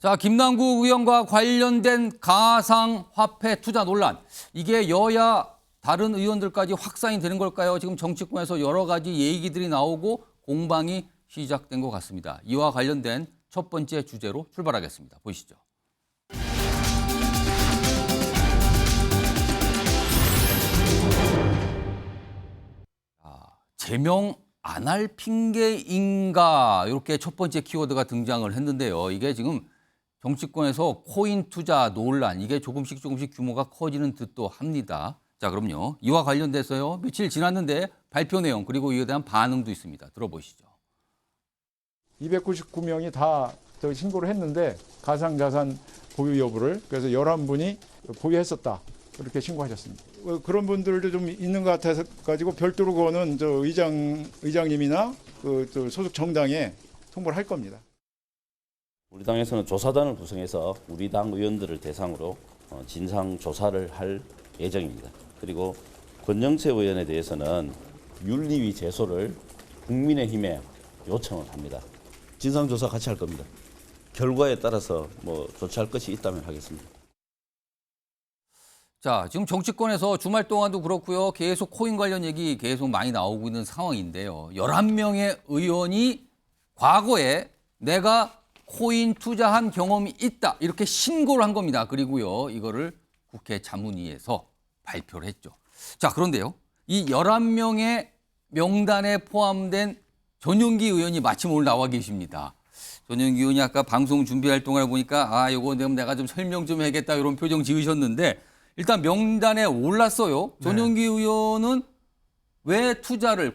자, 김남국 의원과 관련된 가상화폐 투자 논란. 이게 여야 다른 의원들까지 확산이 되는 걸까요? 지금 정치권에서 여러 가지 얘기들이 나오고 공방이 시작된 것 같습니다. 이와 관련된 첫 번째 주제로 출발하겠습니다. 보시죠. 제명 안 할 핑계인가 이렇게 첫 번째 키워드가 등장을 했는데요. 이게 지금 정치권에서 코인 투자 논란 이게 조금씩 규모가 커지는 듯도 합니다. 자, 그럼요. 이와 관련돼서요. 며칠 지났는데 발표 내용 그리고 이에 대한 반응도 있습니다. 들어보시죠. 299명이 다 신고를 했는데 가상자산 보유 여부를 그래서 11분이 보유했었다. 그렇게 신고하셨습니다. 그런 분들도 좀 있는 것 같아서 가지고 별도로 그거는 의장님이나 소속 정당에 통보를 할 겁니다. 우리 당에서는 조사단을 구성해서 우리 당 의원들을 대상으로 진상 조사를 할 예정입니다. 그리고 권영세 의원에 대해서는 윤리위 제소를 국민의힘에 요청을 합니다. 진상 조사 같이 할 겁니다. 결과에 따라서 조치할 것이 있다면 하겠습니다. 자, 지금 정치권에서 주말 동안도 그렇고요. 계속 코인 관련 얘기 계속 많이 나오고 있는 상황인데요. 11명의 의원이 과거에 내가 코인 투자한 경험이 있다. 이렇게 신고를 한 겁니다. 그리고요. 이거를 국회 자문위에서 발표를 했죠. 자, 그런데요. 이 11명의 명단에 포함된 전용기 의원이 마침 오늘 나와 계십니다. 전용기 의원이 아까 방송 준비할 동안 보니까 이거 내가 좀 설명 좀 해야겠다 이런 표정 지으셨는데 일단 명단에 올랐어요. 전용기 의원은 왜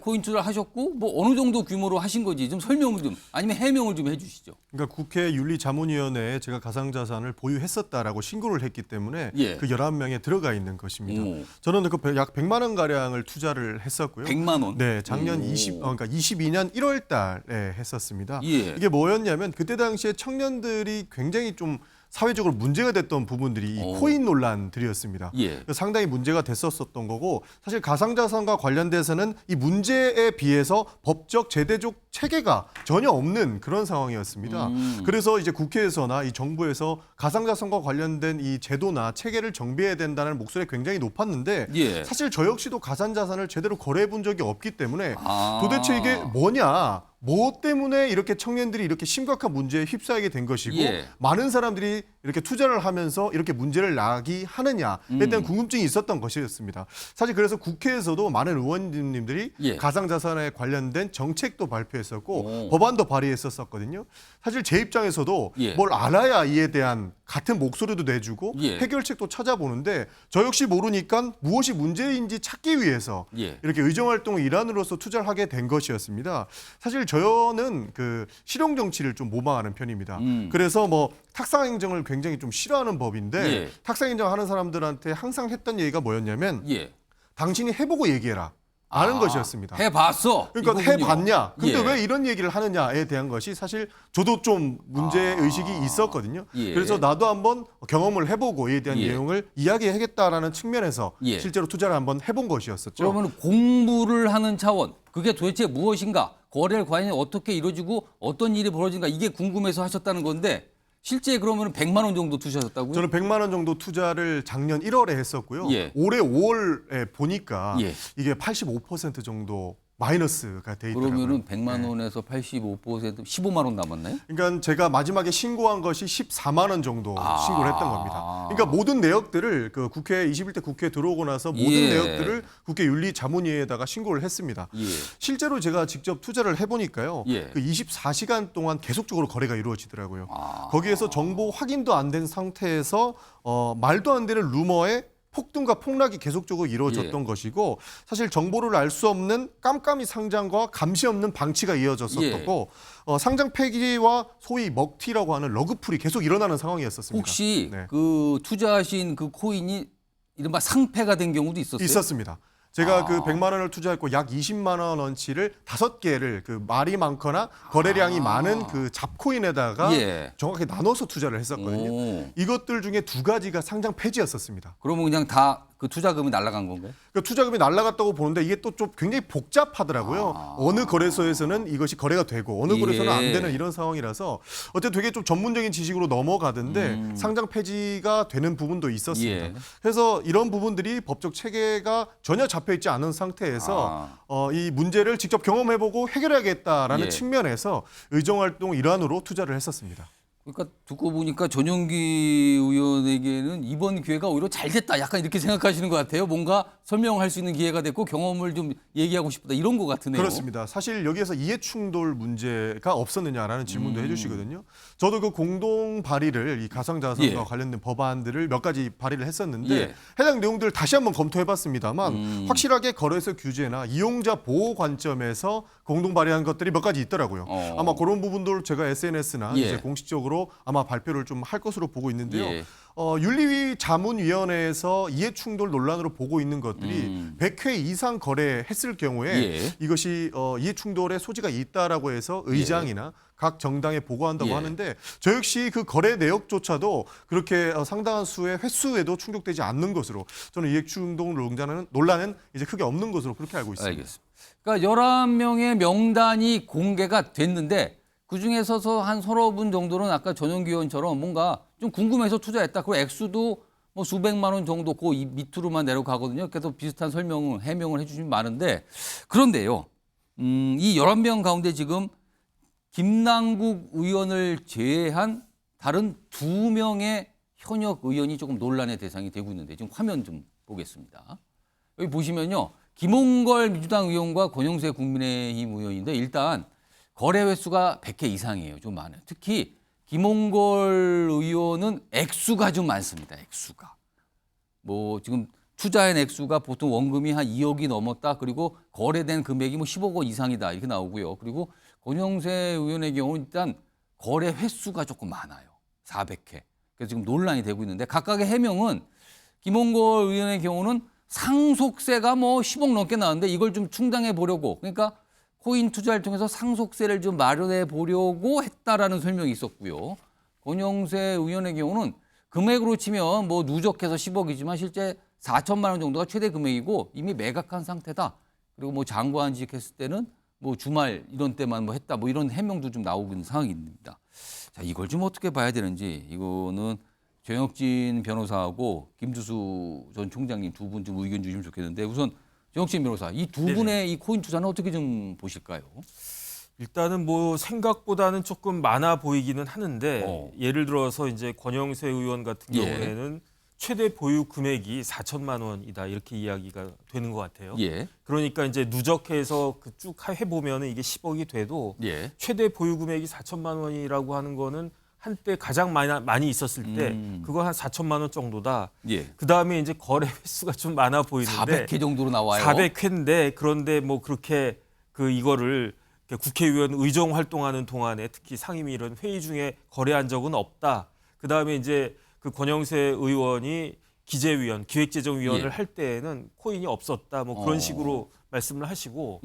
코인 투자를 하셨고 어느 정도 규모로 하신 건지 좀 설명을 좀 아니면 해명을 좀 해주시죠. 그러니까 국회 윤리자문위원회에 제가 가상자산을 보유했었다라고 신고를 했기 때문에 그 11명에 들어가 있는 것입니다. 저는 약 100만 원 가량을 투자를 했었고요. 100만 원? 네, 작년 22년 1월 달에 했었습니다. 이게 뭐였냐면 그때 당시에 청년들이 굉장히 좀 사회적으로 문제가 됐던 부분들이 이 코인 논란들이었습니다. 상당히 문제가 됐었던 거고 사실 가상자산과 관련돼서는 이 문제에 비해서 법적 제도적 체계가 전혀 없는 그런 상황이었습니다. 그래서 이제 국회에서나 이 정부에서 가상자산과 관련된 이 제도나 체계를 정비해야 된다는 목소리가 굉장히 높았는데 사실 저 역시도 가상자산을 제대로 거래해 본 적이 없기 때문에 도대체 이게 뭐냐. 뭐 때문에 이렇게 청년들이 이렇게 심각한 문제에 휩싸이게 된 것이고 많은 사람들이 이렇게 투자를 하면서 이렇게 문제를 야기하느냐에 대한 궁금증이 있었던 것이었습니다. 사실 그래서 국회에서도 많은 의원님들이 가상자산에 관련된 정책도 발표했었고 법안도 발의했었거든요. 사실 제 입장에서도 뭘 알아야 이에 대한 같은 목소리도 내주고 해결책도 찾아보는데 저 역시 모르니까 무엇이 문제인지 찾기 위해서 이렇게 의정활동의 일환으로서 투자를 하게 된 것이었습니다. 사실 저는 실용 정치를 좀 모방하는 편입니다. 그래서 탁상행정을 굉장히 좀 싫어하는 법인데 탁상행정 하는 사람들한테 항상 했던 얘기가 뭐였냐면 당신이 해보고 얘기해라. 아는 것이었습니다. 해봤어. 그러니까 해봤냐. 근데 왜 이런 얘기를 하느냐에 대한 것이 사실 저도 좀 문제의식이 있었거든요. 그래서 나도 한번 경험을 해보고 이에 대한 내용을 이야기하겠다라는 측면에서 실제로 투자를 한번 해본 것이었었죠. 그러면 공부를 하는 차원, 그게 도대체 무엇인가? 거래를 과연 어떻게 이루어지고 어떤 일이 벌어진가? 이게 궁금해서 하셨다는 건데 실제 그러면 100만 원 정도 투자하셨다고요? 저는 100만 원 정도 투자를 작년 1월에 했었고요. 올해 5월에 보니까 이게 85% 정도 마이너스가 돼 있더라고요. 그러면은 100만 원에서 85% 15만 원 남았나요? 그러니까 제가 마지막에 신고한 것이 14만 원 정도 신고를 했던 겁니다. 그러니까 모든 내역들을 국회 21대 국회에 들어오고 나서 모든 내역들을 국회 윤리자문위에다가 신고를 했습니다. 실제로 제가 직접 투자를 해보니까요. 그 24시간 동안 계속적으로 거래가 이루어지더라고요. 거기에서 정보 확인도 안 된 상태에서 말도 안 되는 루머에 폭등과 폭락이 계속적으로 이루어졌던 것이고 사실 정보를 알 수 없는 깜깜이 상장과 감시 없는 방치가 이어졌었고 상장 폐기와 소위 먹튀라고 하는 러그풀이 계속 일어나는 상황이었었습니다. 혹시 투자하신 그 코인이 이른바 상폐가 된 경우도 있었어요? 있었습니다. 제가 100만 원을 투자했고 약 20만 원어치를 5개를 말이 많거나 거래량이 많은 잡코인에다가 정확히 나눠서 투자를 했었거든요. 이것들 중에 2가지가 상장 폐지였었습니다. 그러면 그냥 다 그 투자금이 날아간 건가요? 그러니까 투자금이 날아갔다고 보는데 이게 또 좀 굉장히 복잡하더라고요. 어느 거래소에서는 이것이 거래가 되고 어느 거래소는 안 되는 이런 상황이라서 어쨌든 되게 좀 전문적인 지식으로 넘어가던데 상장 폐지가 되는 부분도 있었습니다. 그래서 이런 부분들이 법적 체계가 전혀 잡혀 있지 않은 상태에서 이 문제를 직접 경험해보고 해결해야겠다라는 측면에서 의정활동 일환으로 투자를 했었습니다. 그러니까 듣고 보니까 전용기 의원에게는 이번 기회가 오히려 잘 됐다. 약간 이렇게 생각하시는 것 같아요. 뭔가 설명할 수 있는 기회가 됐고 경험을 좀 얘기하고 싶다. 이런 것 같으네요. 그렇습니다. 사실 여기에서 이해충돌 문제가 없었느냐라는 질문도 해주시거든요. 저도 그 공동 발의를 이 가상자산과 관련된 법안들을 몇 가지 발의를 했었는데 해당 내용들을 다시 한번 검토해봤습니다만 확실하게 거래소 규제나 이용자 보호 관점에서 공동 발의한 것들이 몇 가지 있더라고요. 아마 그런 부분들 제가 SNS나 이제 공식적으로 아마 발표를 좀 할 것으로 보고 있는데요. 윤리위 자문위원회에서 이해충돌 논란으로 보고 있는 것들이 100회 이상 거래했을 경우에 이것이 이해충돌의 소지가 있다라고 해서 의장이나 각 정당에 보고한다고 하는데 저 역시 그 거래 내역조차도 그렇게 상당한 수의 횟수에도 충족되지 않는 것으로 저는 이해충돌 논란은 이제 크게 없는 것으로 그렇게 알고 있습니다. 알겠습니다. 그러니까 11명의 명단이 공개가 됐는데 그중에서 한 서너 분 정도는 아까 전용기 의원처럼 뭔가 좀 궁금해서 투자했다. 그리고 액수도 뭐 수백만 원 정도 그 밑으로만 내려가거든요. 그래서 비슷한 해명을 해주시면 많은데 그런데요. 이 11명 가운데 지금 김남국 의원을 제외한 다른 2명의 현역 의원이 조금 논란의 대상이 되고 있는데 지금 화면 좀 보겠습니다. 여기 보시면요. 김홍걸 민주당 의원과 권영세 국민의힘 의원인데 일단 거래 횟수가 100회 이상이에요. 좀 많아요. 특히 김홍걸 의원은 액수가 좀 많습니다. 액수가. 뭐 지금 투자한 액수가 보통 원금이 한 2억이 넘었다. 그리고 거래된 금액이 뭐 10억 원 이상이다. 이렇게 나오고요. 그리고 권영세 의원의 경우는 일단 거래 횟수가 조금 많아요. 400회. 그래서 지금 논란이 되고 있는데 각각의 해명은 김홍걸 의원의 경우는 상속세가 뭐 10억 넘게 나왔는데 이걸 좀 충당해 보려고 그러니까 코인 투자를 통해서 상속세를 좀 마련해 보려고 했다라는 설명이 있었고요. 권영세 의원의 경우는 금액으로 치면 뭐 누적해서 10억이지만 실제 4천만 원 정도가 최대 금액이고 이미 매각한 상태다. 그리고 뭐 장관직했을 때는 뭐 주말 이런 때만 뭐 했다. 뭐 이런 해명도 좀 나오고 있는 상황입니다. 자, 이걸 좀 어떻게 봐야 되는지 이거는 정혁진 변호사하고 김주수 전 총장님 두 분 좀 의견 주시면 좋겠는데 우선 정혁진 변호사, 이 두 분의 이 코인 투자는 어떻게 좀 보실까요? 일단은 뭐 생각보다는 조금 많아 보이기는 하는데 예를 들어서 이제 권영세 의원 같은 경우에는 최대 보유 금액이 4천만 원이다 이렇게 이야기가 되는 것 같아요. 그러니까 이제 누적해서 쭉 해보면은 이게 10억이 돼도 최대 보유 금액이 4천만 원이라고 하는 거는 한때 가장 많이 있었을 때 그거 한 4천만 원 정도다. 그다음에 이제 거래 횟수가 좀 많아 보이는데 400회 정도로 나와요. 400회인데 그런데 뭐 그렇게 이거를 국회의원 의정 활동하는 동안에 특히 상임위 이런 회의 중에 거래한 적은 없다. 그다음에 이제 그 권영세 의원이 기재위원, 기획재정위원을 할 때에는 코인이 없었다. 뭐 그런 식으로 말씀을 하시고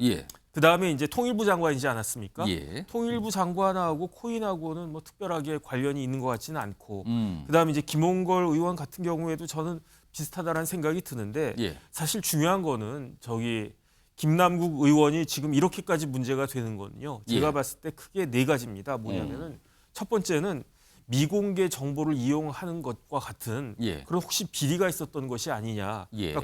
그다음에 이제 통일부 장관이지 않았습니까? 통일부 장관하고 코인하고는 뭐 특별하게 관련이 있는 것 같지는 않고 그다음에 이제 김홍걸 의원 같은 경우에도 저는 비슷하다라는 생각이 드는데 사실 중요한 거는 김남국 의원이 지금 이렇게까지 문제가 되는 거는요. 제가 봤을 때 크게 4가지입니다. 뭐냐면은 첫 번째는 미공개 정보를 이용하는 것과 같은 그런 혹시 비리가 있었던 것이 아니냐. 그러니까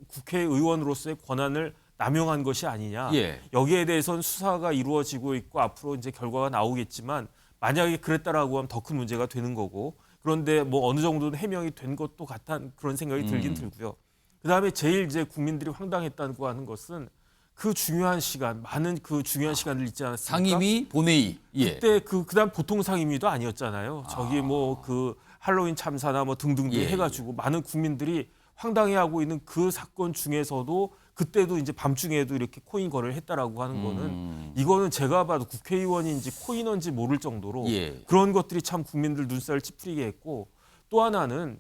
국회의원으로서의 권한을 남용한 것이 아니냐. 여기에 대해서는 수사가 이루어지고 있고 앞으로 이제 결과가 나오겠지만 만약에 그랬다라고 하면 더 큰 문제가 되는 거고 그런데 뭐 어느 정도는 해명이 된 것도 같은 그런 생각이 들긴 들고요. 그다음에 제일 이제 국민들이 황당했다고 하는 것은 그 중요한 시간, 많은 그 중요한 시간을 잊지 않았습니까? 상임위, 본회의. 그때 그다음 보통 상임위도 아니었잖아요. 저기 뭐 그 할로윈 참사나 뭐 등등등 해가지고 많은 국민들이 황당해하고 있는 그 사건 중에서도 그때도 이제 밤중에도 이렇게 코인 거래를 했다라고 하는 거는 이거는 제가 봐도 국회의원인지 코인원지 모를 정도로 그런 것들이 참 국민들 눈살을 찌푸리게 했고 또 하나는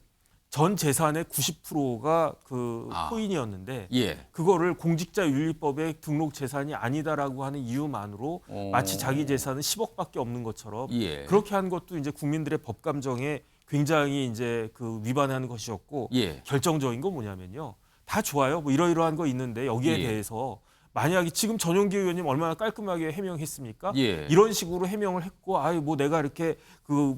전 재산의 90%가 코인이었는데 그거를 공직자윤리법에 등록 재산이 아니다라고 하는 이유만으로 마치 자기 재산은 10억밖에 없는 것처럼 그렇게 한 것도 이제 국민들의 법 감정에 굉장히 이제 그 위반하는 것이었고 예. 결정적인 건 뭐냐면요. 다 좋아요. 뭐 이러이러한 거 있는데 여기에 예. 대해서 만약에 지금 전용기 의원님 얼마나 깔끔하게 해명했습니까? 예. 이런 식으로 해명을 했고, 아유 뭐 내가 이렇게 그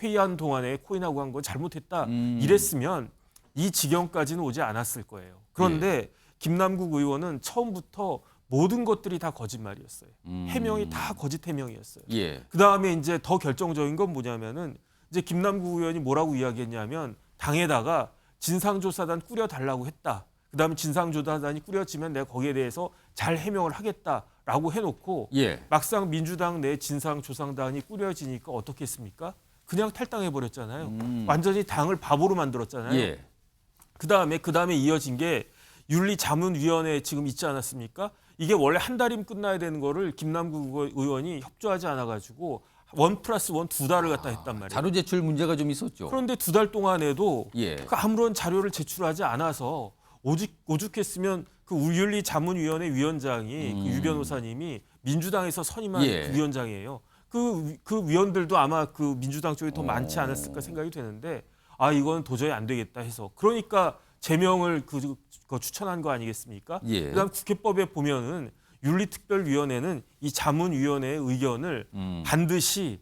회의한 동안에 코인하고 한 거 잘못했다 이랬으면 이 지경까지는 오지 않았을 거예요. 그런데 김남국 의원은 처음부터 모든 것들이 다 거짓말이었어요. 해명이 다 거짓 해명이었어요. 예. 그 다음에 이제 더 결정적인 건 뭐냐면은 이제 김남국 의원이 뭐라고 이야기했냐면 당에다가 진상조사단 꾸려달라고 했다. 그 다음에 진상조사단이 꾸려지면 내가 거기에 대해서 잘 해명을 하겠다라고 해놓고 예. 막상 민주당 내 진상조사단이 꾸려지니까 어떻게 했습니까? 그냥 탈당해버렸잖아요. 완전히 당을 바보로 만들었잖아요. 예. 그 다음에 이어진 게 윤리자문위원회 지금 있지 않았습니까? 이게 원래 한 달이면 끝나야 되는 거를 김남국 의원이 협조하지 않아가지고 1+1 두 달을 갖다 했단 말이에요. 자료 제출 문제가 좀 있었죠. 그런데 두 달 동안에도 예. 그 아무런 자료를 제출하지 않아서 오죽했으면 그 윤리자문위원회 위원장이 그 유 변호사님이 민주당에서 선임한 예. 그 위원장이에요. 그 위원들도 아마 그 민주당 쪽이 더 많지 않았을까 생각이 되는데 아 이건 도저히 안 되겠다 해서 그러니까 제명을 그 추천한 거 아니겠습니까? 예. 그다음 국회법에 보면은 윤리특별위원회는 이 자문위원회의 의견을 반드시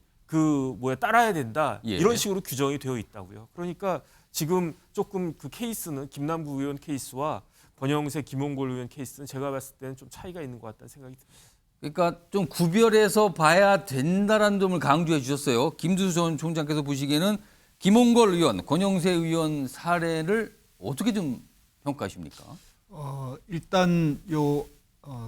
따라야 된다 예. 이런 식으로 규정이 되어 있다고요. 그러니까 지금 조금 그 케이스는 김남국 의원 케이스와 권영세, 김홍걸 의원 케이스는 제가 봤을 때는 좀 차이가 있는 것 같다는 생각이 듭니다. 그러니까 좀 구별해서 봐야 된다라는 점을 강조해 주셨어요. 김두수 전 총장께서 보시기에는 김홍걸 의원, 권영세 의원 사례를 어떻게 좀 평가하십니까? 일단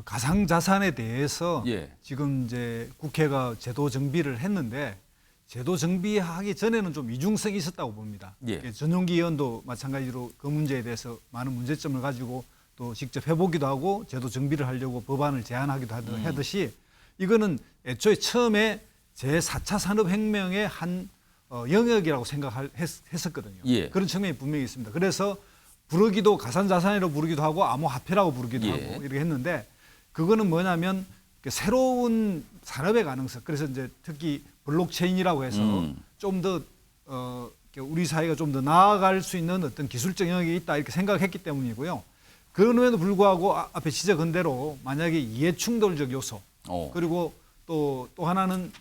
가상자산에 대해서 예. 지금 이제 국회가 제도 정비를 했는데 제도 정비하기 전에는 좀 이중성이 있었다고 봅니다. 예. 전용기 의원도 마찬가지로 그 문제에 대해서 많은 문제점을 가지고 또 직접 해보기도 하고 제도 정비를 하려고 법안을 제안하기도 하듯이 이거는 애초에 처음에 제4차 산업혁명의 한 영역이라고 생각했었거든요. 예. 그런 측면이 분명히 있습니다. 그래서 부르기도 가상자산이라고 부르기도 하고 암호화폐라고 부르기도 예. 하고 이렇게 했는데 그거는 뭐냐면 새로운 산업의 가능성. 그래서 이제 특히 블록체인이라고 해서 좀 더 우리 사회가 좀 더 나아갈 수 있는 어떤 기술적 영역이 있다 이렇게 생각했기 때문이고요. 그럼에도 불구하고 앞에 지적한 대로 만약에 이해충돌적 요소 그리고 또 하나는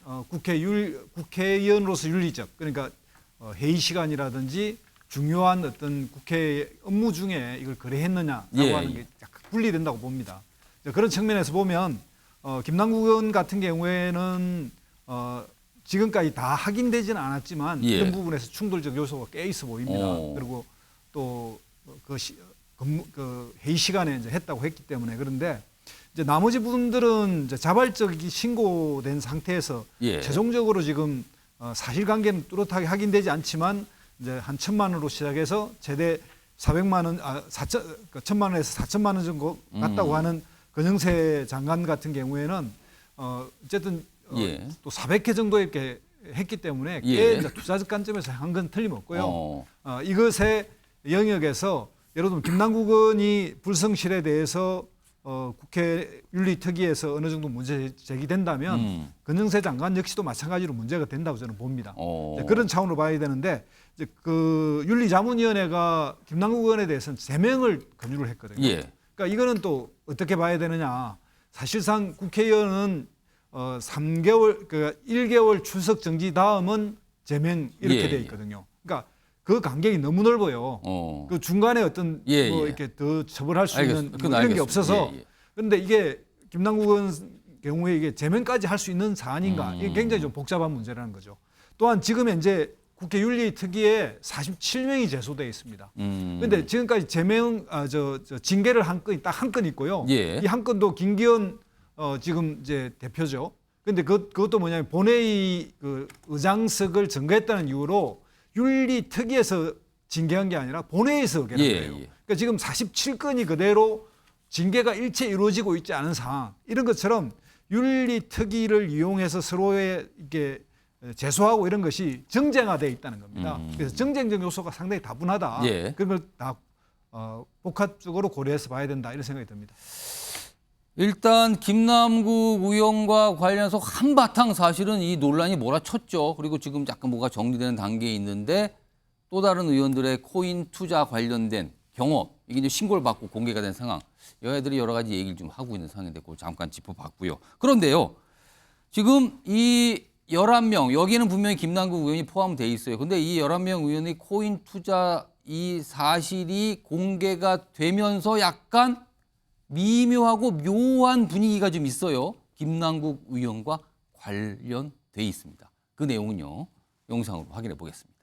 국회의원으로서 윤리적 그러니까 회의 시간이라든지 중요한 어떤 국회 업무 중에 이걸 거래했느냐라고 예. 하는 게 약간 분리된다고 봅니다. 그런 측면에서 보면 김남국 의원 같은 경우에는 지금까지 다 확인되지는 않았지만 예. 이런 부분에서 충돌적 요소가 꽤 있어 보입니다. 그리고 또 그 회의 시간에 이제 했다고 했기 때문에 그런데 이제 나머지 분들은 이제 자발적이 신고된 상태에서 예. 최종적으로 지금 사실관계는 뚜렷하게 확인되지 않지만 이제 한 1,000만 원으로 시작해서 최대 400만 원, 1,000만 원에서 4,000만 원 정도 갔다고 하는 권영세 장관 같은 경우에는 어쨌든 예. 또 400회 정도 이렇게 했기 때문에 꽤 예. 이제 투자적 관점에서 한 건 틀림없고요. 이것의 영역에서 예를 들면 김남국 의원이 불성실에 대해서 국회 윤리특위에서 어느 정도 문제 제기된다면 권영세 장관 역시도 마찬가지로 문제가 된다고 저는 봅니다. 그런 차원으로 봐야 되는데 이제 그 윤리자문위원회가 김남국 의원에 대해서는 제명을 권유를 했거든요. 예. 그러니까 이거는 또 어떻게 봐야 되느냐? 사실상 국회의원은 3개월, 그러니까 1개월 출석 정지 다음은 제명 이렇게 예, 돼 있거든요. 그러니까 그 간격이 너무 넓어요. 그 중간에 어떤 예, 뭐 예. 이렇게 더 처벌할 수 있는 그건 뭐 이런 게 알겠습니다. 없어서 예, 예. 그런데 이게 김남국 의원 경우에 이게 제명까지 할 수 있는 사안인가? 이게 굉장히 좀 복잡한 문제라는 거죠. 또한 지금 현재 국회 윤리특위에 47명이 제소되어 있습니다. 그런데 지금까지 제명, 징계를 한 건이 딱 한 건 있고요. 예. 이 한 건도 김기현 지금 이제 대표죠. 그런데 그것도 뭐냐면 본회의 그 의장석을 증거했다는 이유로 윤리특위에서 징계한 게 아니라 본회의에서 의결한 예, 거예요. 예. 그러니까 지금 47건이 그대로 징계가 일체 이루어지고 있지 않은 상황. 이런 것처럼 윤리특위를 이용해서 서로의 이게 제소하고 이런 것이 정쟁화되어 있다는 겁니다. 그래서 정쟁적 요소가 상당히 다분하다. 예. 그런 걸 다 복합적으로 고려해서 봐야 된다 이런 생각이 듭니다. 일단 김남국 의원과 관련해서 한바탕 사실은 이 논란이 몰아쳤죠. 그리고 지금 약간 뭐가 정리되는 단계에 있는데 또 다른 의원들의 코인 투자 관련된 경험, 이게 이제 신고를 받고 공개가 된 상황. 여야들이 여러 가지 얘기를 좀 하고 있는 상황인데 그걸 잠깐 짚어봤고요. 그런데요. 지금 이 11명, 여기에는 분명히 김남국 의원이 포함되어 있어요. 근데 이 11명 의원의 코인 투자 이 사실이 공개가 되면서 약간 미묘하고 묘한 분위기가 좀 있어요. 김남국 의원과 관련돼 있습니다. 그 내용은요. 영상으로 확인해 보겠습니다.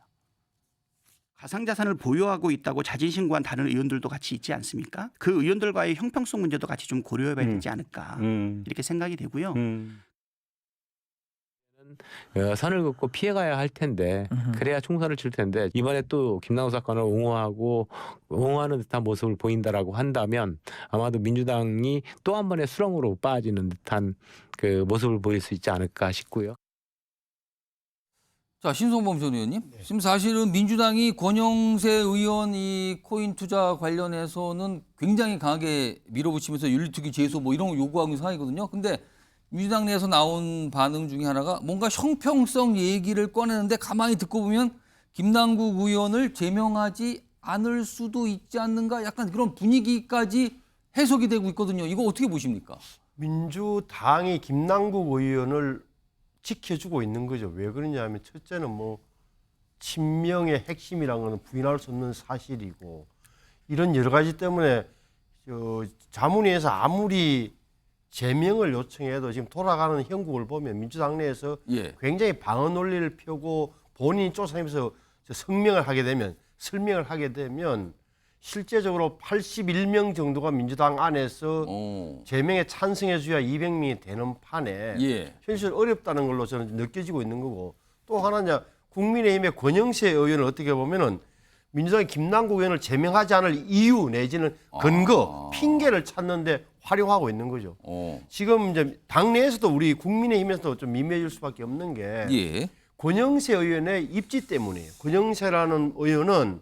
가상자산을 보유하고 있다고 자진신고한 다른 의원들도 같이 있지 않습니까? 그 의원들과의 형평성 문제도 같이 좀 고려해봐야 되지 않을까 이렇게 생각이 되고요. 선을 긋고 피해가야 할 텐데 그래야 총선을 칠 텐데 이번에 또 김남국 사건을 옹호하는 듯한 모습을 보인다라고 한다면 아마도 민주당이 또 한 번의 수렁으로 빠지는 듯한 그 모습을 보일 수 있지 않을까 싶고요. 자, 신성범 전 의원님. 지금 사실은 민주당이 권영세 의원 이 코인 투자 관련해서는 굉장히 강하게 밀어붙이면서 윤리특위 제소 뭐 이런 거 요구하는 상황이거든요. 근데 민주당 내에서 나온 반응 중에 하나가 뭔가 형평성 얘기를 꺼내는데 가만히 듣고 보면 김남국 의원을 제명하지 않을 수도 있지 않는가 약간 그런 분위기까지 해석이 되고 있거든요. 이거 어떻게 보십니까? 민주당이 김남국 의원을 지켜주고 있는 거죠. 왜 그러냐면 첫째는 뭐 친명의 핵심이라는 건 부인할 수 없는 사실이고 이런 여러 가지 때문에 자문위에서 아무리 제명을 요청해도 지금 돌아가는 형국을 보면 민주당 내에서 굉장히 방어 논리를 펴고 본인이 쫓아내면서 설명을 하게 되면 실제적으로 81명 정도가 민주당 안에서 제명에 찬성해 줘야 200명이 되는 판에 현실 어렵다는 걸로 저는 느껴지고 있는 거고 또 하나는 국민의힘의 권영세 의원을 어떻게 보면은 민주당이 김남국 의원을 제명하지 않을 이유 내지는 근거, 핑계를 찾는데 활용하고 있는 거죠. 지금 이제 당내에서도 우리 국민의힘에서도 좀 미묘해질 수밖에 없는 게 권영세 의원의 입지 때문이에요. 권영세라는 의원은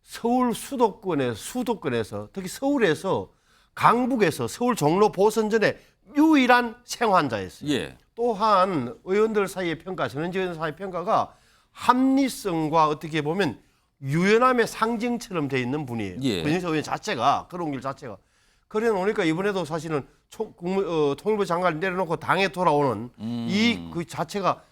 서울 수도권에서 특히 서울에서 강북에서 서울 종로 보선전에 유일한 생환자였어요. 또한 의원들 사이의 평가, 전원직 의원 사이의 평가가 합리성과 어떻게 보면 유연함의 상징처럼 돼 있는 분이에요. 권영세 의원 자체가 그런 길 자체가. 그래 놓으니까 이번에도 사실은 통일부 장관을 내려놓고 당에 돌아오는 이 그 자체가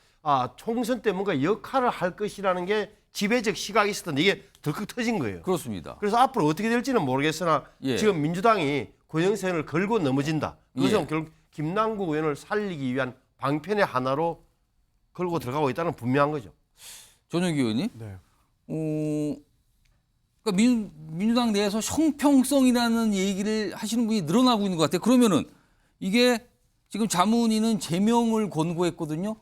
총선 때 뭔가 역할을 할 것이라는 게 지배적 시각이 있었던데 이게 덜컥 터진 거예요. 그렇습니다. 그래서 앞으로 어떻게 될지는 모르겠으나 지금 민주당이 권영세 의원을 걸고 넘어진다. 그것은 결국 김남국 의원을 살리기 위한 방편의 하나로 걸고 들어가고 있다는 분명한 거죠. 전용기 의원님. 네. 그러니까 민주당 내에서 형평성이라는 얘기를 하시는 분이 늘어나고 있는 것 같아요. 그러면은 이게 지금 자문위는 제명을 권고했거든요.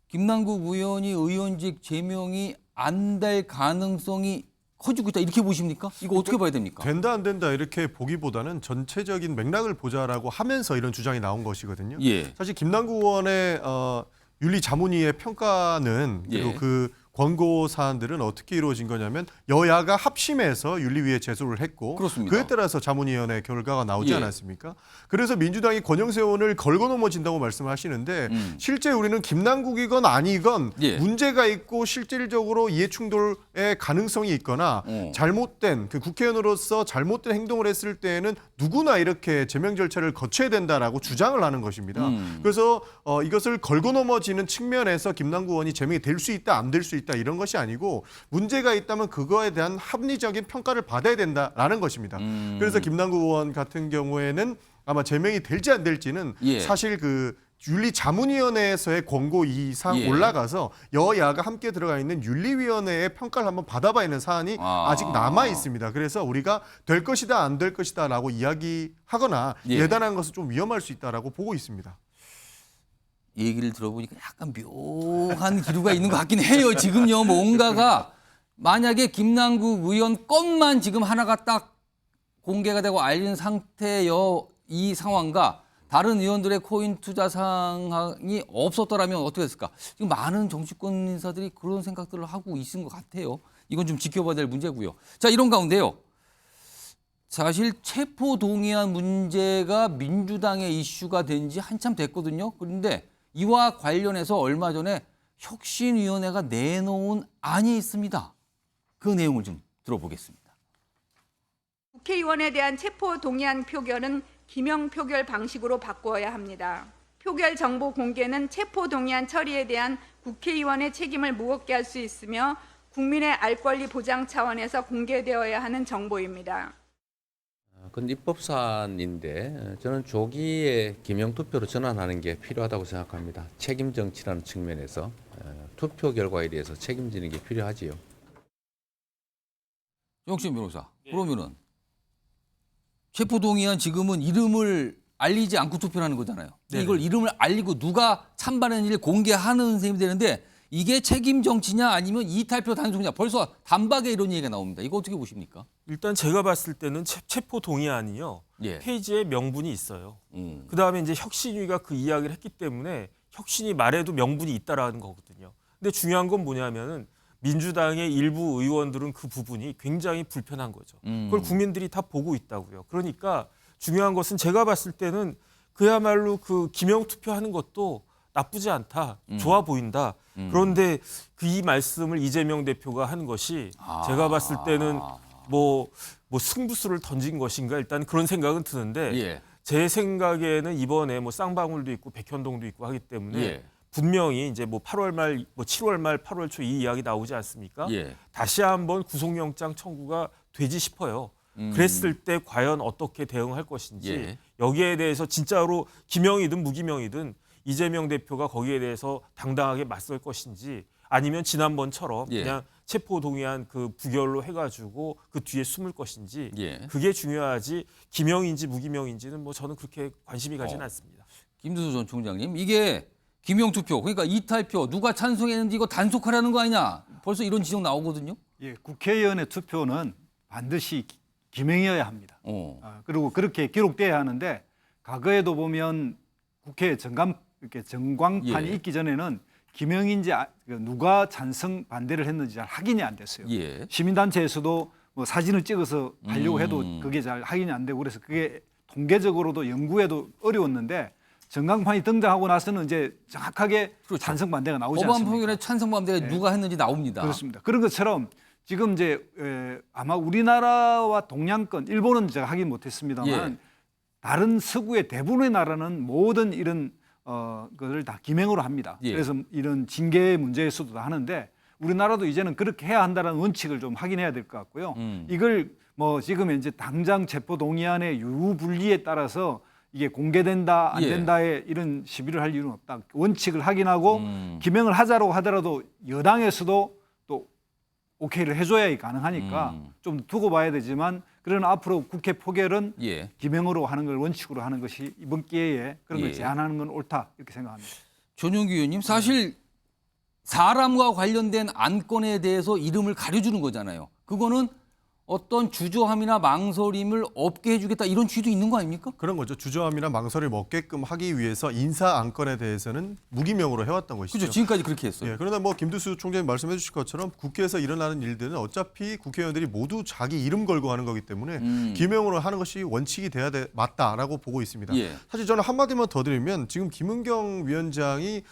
김남국 의원이 의원직 제명이 안 될 가능성이 커지고 있다 이렇게 보십니까? 이거 어떻게 봐야 됩니까? 된다 안 된다 이렇게 보기보다는 전체적인 맥락을 보자라고 하면서 이런 주장이 나온 것이거든요. 사실 김남국 의원의 윤리자문위의 평가는 그리고 그 권고 사안들은 어떻게 이루어진 거냐면 여야가 합심해서 윤리위에 제소를 했고 그렇습니다. 그에 따라서 자문위원회 결과가 나오지 않았습니까? 그래서 민주당이 권영세 의원을 걸고 넘어진다고 말씀하시는데 실제 우리는 김남국이건 아니건 문제가 있고 실질적으로 이해충돌의 가능성이 있거나 잘못된 그 국회의원으로서 잘못된 행동을 했을 때에는 누구나 이렇게 제명 절차를 거쳐야 된다라고 주장을 하는 것입니다. 그래서 이것을 걸고 넘어지는 측면에서 김남국 의원이 제명이 될 수 있다 안 될 수 있다 이런 것이 아니고 문제가 있다면 그거에 대한 합리적인 평가를 받아야 된다라는 것입니다. 그래서 김남국 의원 같은 경우에는 아마 제명이 될지 안 될지는 사실 그 윤리자문위원회에서의 권고 이상 올라가서 여야가 함께 들어가 있는 윤리위원회의 평가를 한번 받아봐야 하는 사안이 아직 남아 있습니다. 그래서 우리가 될 것이다 안 될 것이다라고 이야기하거나 예단하는 것은 좀 위험할 수 있다라고 보고 있습니다. 얘기를 들어보니까 약간 묘한 기류가 있는 것 같긴 해요. 지금요 뭔가가 만약에 김남국 의원 건만 지금 하나가 딱 공개가 되고 알린 상태여 이 상황과 다른 의원들의 코인 투자 상황이 없었더라면 어떻게 됐을까? 지금 많은 정치권 인사들이 그런 생각들을 하고 있는 것 같아요. 이건 좀 지켜봐야 될 문제고요. 자, 이런 가운데요. 사실 체포동의안 문제가 민주당의 이슈가 된 지 한참 됐거든요. 그런데 이와 관련해서 얼마 전에 혁신위원회가 내놓은 안이 있습니다. 그 내용을 좀 들어보겠습니다. 국회의원에 대한 체포 동의안 표결은 기명 표결 방식으로 바꾸어야 합니다. 표결 정보 공개는 체포 동의안 처리에 대한 국회의원의 책임을 무겁게 할 수 있으며 국민의 알 권리 보장 차원에서 공개되어야 하는 정보입니다. 그건 입법사안인데 저는 조기에 기명투표로 전환하는 게 필요하다고 생각합니다. 책임 정치라는 측면에서 투표 결과에 대해서 책임지는 게 필요하지요. 정옥신 변호사, 그러면은 체포동의안 지금은 이름을 알리지 않고 투표하는 거잖아요. 네네. 이걸 이름을 알리고 누가 찬반했는지를 공개하는 선생님이 되는데 이게 책임 정치냐 아니면 이탈표 단속이냐 벌써 단박에 이런 얘기가 나옵니다. 이거 어떻게 보십니까? 일단 제가 봤을 때는 체포 동의안이요. 예. 페이지에 명분이 있어요. 그다음에 이제 혁신위가 그 이야기를 했기 때문에 혁신이 말에도 명분이 있다라는 거거든요. 근데 중요한 건 뭐냐면은 민주당의 일부 의원들은 그 부분이 굉장히 불편한 거죠. 그걸 국민들이 다 보고 있다고요. 그러니까 중요한 것은 제가 봤을 때는 그야말로 그 기명 투표하는 것도 나쁘지 않다, 좋아 보인다. 그런데 그 이 말씀을 이재명 대표가 한 것이 제가 봤을 때는 뭐 승부수를 던진 것인가 일단 그런 생각은 드는데 예. 제 생각에는 이번에 뭐 쌍방울도 있고 백현동도 있고 하기 때문에 예. 분명히 이제 뭐 8월 말, 뭐 7월 말, 8월 초 이 이야기 나오지 않습니까? 예. 다시 한번 구속영장 청구가 되지 싶어요. 그랬을 때 과연 어떻게 대응할 것인지 예. 여기에 대해서 진짜로 기명이든 무기명이든 이재명 대표가 거기에 대해서 당당하게 맞설 것인지 아니면 지난번처럼 예. 그냥 체포동의안 그 부결로 해가지고 그 뒤에 숨을 것인지 예. 그게 중요하지 기명인지 무기명인지는 뭐 저는 그렇게 관심이 가지는 않습니다. 김두수 전 총장님, 이게 기명투표, 그러니까 이탈표, 누가 찬성했는지 이거 단속하라는 거 아니냐. 벌써 이런 지적 나오거든요. 예, 국회의원의 투표는 반드시 기명이어야 합니다. 그리고 그렇게 기록돼야 하는데 과거에도 보면 국회 정광판이 예. 있기 전에는 기명인지 누가 찬성 반대를 했는지 잘 확인이 안 됐어요. 예. 시민단체에서도 뭐 사진을 찍어서 하려고 해도 그게 잘 확인이 안 되고 그래서 그게 통계적으로도 연구에도 어려웠는데 정광판이 등장하고 나서는 이제 정확하게 그렇죠. 찬성 반대가 나오지 법안 않습니까? 표결에 찬성 반대가 누가 했는지 나옵니다. 그렇습니다. 그런 것처럼 지금 이제 아마 우리나라와 동양권, 일본은 제가 확인 못했습니다만 예. 다른 서구의 대부분의 나라는 모든 이런 것을 다 기명으로 합니다. 예. 그래서 이런 징계 문제에서도 다 하는데 우리나라도 이제는 그렇게 해야 한다는 원칙을 좀 확인해야 될 것 같고요. 이걸 뭐 지금 이제 당장 체포 동의안의 유불리에 따라서 이게 공개된다 안 예. 된다에 이런 시비를 할 이유는 없다. 원칙을 확인하고 기명을 하자고 하더라도 여당에서도 또 오케이를 해줘야 가능하니까 좀 두고 봐야 되지만 그러나 앞으로 국회 포결은 예. 기명으로 하는 걸 원칙으로 하는 것이 이번 기회에 그런 걸 예. 제안하는 건 옳다 이렇게 생각합니다. 전용기 의원님, 사실 사람과 관련된 안건에 대해서 이름을 가려주는 거잖아요. 그거는 어떤 주저함이나 망설임을 없게 해주겠다 이런 취지도 있는 거 아닙니까? 그런 거죠. 주저함이나 망설임 없게끔 하기 위해서 인사 안건에 대해서는 무기명으로 해왔던 것이죠. 그렇죠. 지금까지 그렇게 했어요. 예, 그러나 뭐 김두수 총장님 말씀해 주실 것처럼 국회에서 일어나는 일들은 어차피 국회의원들이 모두 자기 이름 걸고 하는 거기 때문에 기명으로 하는 것이 원칙이 돼야 맞다라고 보고 있습니다. 예. 사실 저는 한마디만 더 드리면 지금 김은경 위원장이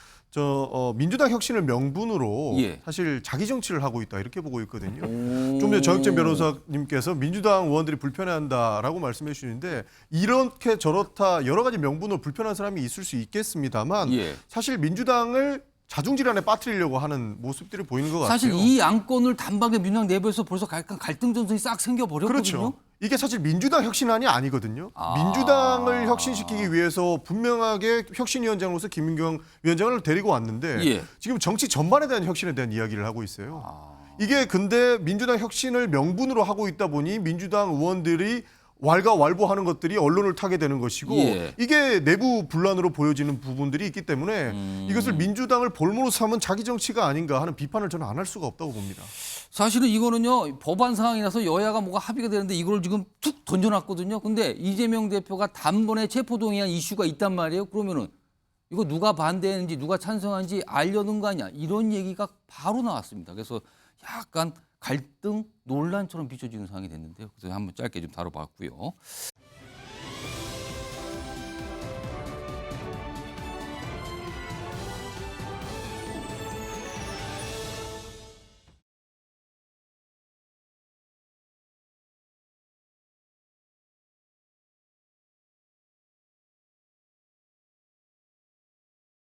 민주당 혁신을 명분으로 예. 사실 자기 정치를 하고 있다 이렇게 보고 있거든요. 좀 전에 정혁재 변호사님께서 민주당 의원들이 불편해한다라고 말씀해 주시는데 이렇게 저렇다 여러 가지 명분으로 불편한 사람이 있을 수 있겠습니다만 예. 사실 민주당을 자중질환에 빠뜨리려고 하는 모습들이 보이는 것 같아요. 사실 이 안건을 단박에 민주당 내부에서 벌써 약간 갈등 전선이 싹 생겨버렸거든요. 그렇죠. 이게 사실 민주당 혁신안이 아니거든요. 민주당을 혁신시키기 위해서 분명하게 혁신위원장으로서 김은경 위원장을 데리고 왔는데 예. 지금 정치 전반에 대한 혁신에 대한 이야기를 하고 있어요. 이게 근데 민주당 혁신을 명분으로 하고 있다 보니 민주당 의원들이 왈가왈부하는 것들이 언론을 타게 되는 것이고 예. 이게 내부 분란으로 보여지는 부분들이 있기 때문에 이것을 민주당을 볼모로 삼은 자기 정치가 아닌가 하는 비판을 저는 안 할 수가 없다고 봅니다. 사실은 이거는요 법안 상황이라서 여야가 뭐가 합의가 되는데 이걸 지금 툭 던져놨거든요. 근데 이재명 대표가 단번에 체포동의안 이슈가 있단 말이에요. 그러면은 이거 누가 반대했는지 누가 찬성한지 알려는 거 아니야. 이런 얘기가 바로 나왔습니다. 그래서 약간 갈등 논란처럼 비춰지는 상황이 됐는데요. 그래서 한번 짧게 좀 다뤄봤고요.